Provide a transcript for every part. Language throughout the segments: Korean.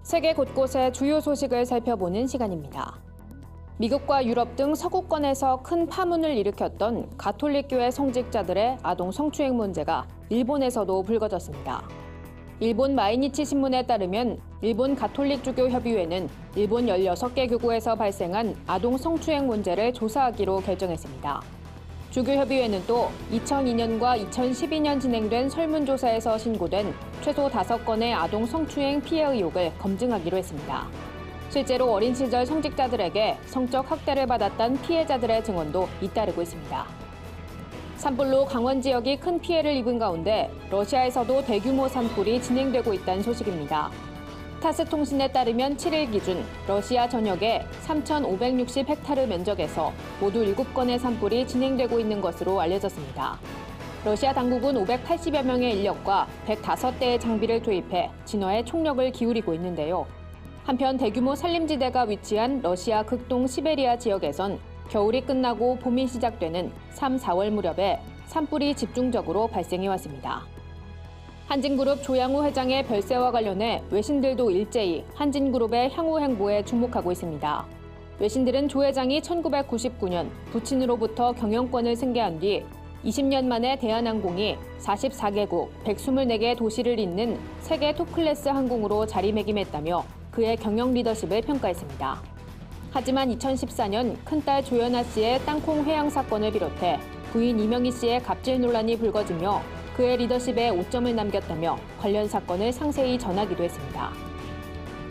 세계 곳곳의 주요 소식을 살펴보는 시간입니다. 미국과 유럽 등 서구권에서 큰 파문을 일으켰던 가톨릭교회 성직자들의 아동 성추행 문제가 일본에서도 불거졌습니다. 일본 마이니치 신문에 따르면 일본 가톨릭주교 협의회는 일본 16개 교구에서 발생한 아동 성추행 문제를 조사하기로 결정했습니다. 주교협의회는 또 2002년과 2012년 진행된 설문조사에서 신고된 최소 5건의 아동 성추행 피해 의혹을 검증하기로 했습니다. 실제로 어린 시절 성직자들에게 성적 학대를 받았던 피해자들의 증언도 잇따르고 있습니다. 산불로 강원 지역이 큰 피해를 입은 가운데 러시아에서도 대규모 산불이 진행되고 있다는 소식입니다. 타스 통신에 따르면 7일 기준 러시아 전역의 3,560헥타르 면적에서 모두 7건의 산불이 진행되고 있는 것으로 알려졌습니다. 러시아 당국은 580여 명의 인력과 105대의 장비를 투입해 진화에 총력을 기울이고 있는데요. 한편 대규모 산림지대가 위치한 러시아 극동 시베리아 지역에선 겨울이 끝나고 봄이 시작되는 3, 4월 무렵에 산불이 집중적으로 발생해왔습니다. 한진그룹 조양호 회장의 별세와 관련해 외신들도 일제히 한진그룹의 향후 행보에 주목하고 있습니다. 외신들은 조 회장이 1999년 부친으로부터 경영권을 승계한 뒤 20년 만에 대한항공이 44개국 124개 도시를 잇는 세계 톱클래스 항공으로 자리매김했다며 그의 경영 리더십을 평가했습니다. 하지만 2014년 큰딸 조연아 씨의 땅콩 회항 사건을 비롯해 부인 이명희 씨의 갑질 논란이 불거지며 그의 리더십에 오점을 남겼다며 관련 사건을 상세히 전하기도 했습니다.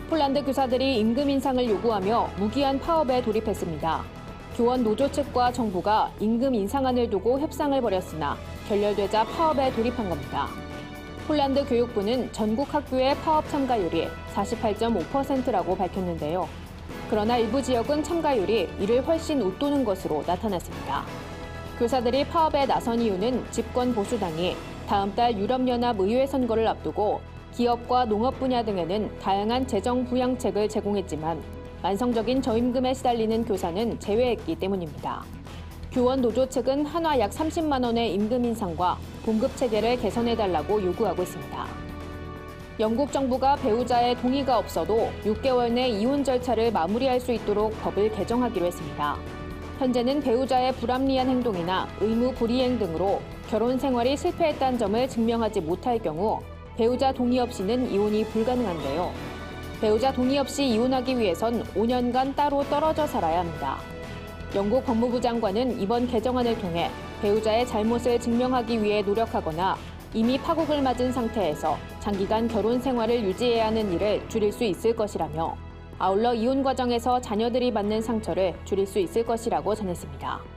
폴란드 교사들이 임금 인상을 요구하며 무기한 파업에 돌입했습니다. 교원 노조 측과 정부가 임금 인상안을 두고 협상을 벌였으나 결렬되자 파업에 돌입한 겁니다. 폴란드 교육부는 전국 학교의 파업 참가율이 48.5%라고 밝혔는데요. 그러나 일부 지역은 참가율이 이를 훨씬 웃도는 것으로 나타났습니다. 교사들이 파업에 나선 이유는 집권 보수당이 다음 달 유럽연합 의회 선거를 앞두고 기업과 농업 분야 등에는 다양한 재정 부양책을 제공했지만 만성적인 저임금에 시달리는 교사는 제외했기 때문입니다. 교원 노조 측은 한화 약 30만 원의 임금 인상과 봉급 체계를 개선해달라고 요구하고 있습니다. 영국 정부가 배우자의 동의가 없어도 6개월 내 이혼 절차를 마무리할 수 있도록 법을 개정하기로 했습니다. 현재는 배우자의 불합리한 행동이나 의무 불이행 등으로 결혼 생활이 실패했다는 점을 증명하지 못할 경우 배우자 동의 없이는 이혼이 불가능한데요. 배우자 동의 없이 이혼하기 위해선 5년간 따로 떨어져 살아야 합니다. 영국 법무부 장관은 이번 개정안을 통해 배우자의 잘못을 증명하기 위해 노력하거나 이미 파국을 맞은 상태에서 장기간 결혼 생활을 유지해야 하는 일을 줄일 수 있을 것이라며 아울러 이혼 과정에서 자녀들이 받는 상처를 줄일 수 있을 것이라고 전했습니다.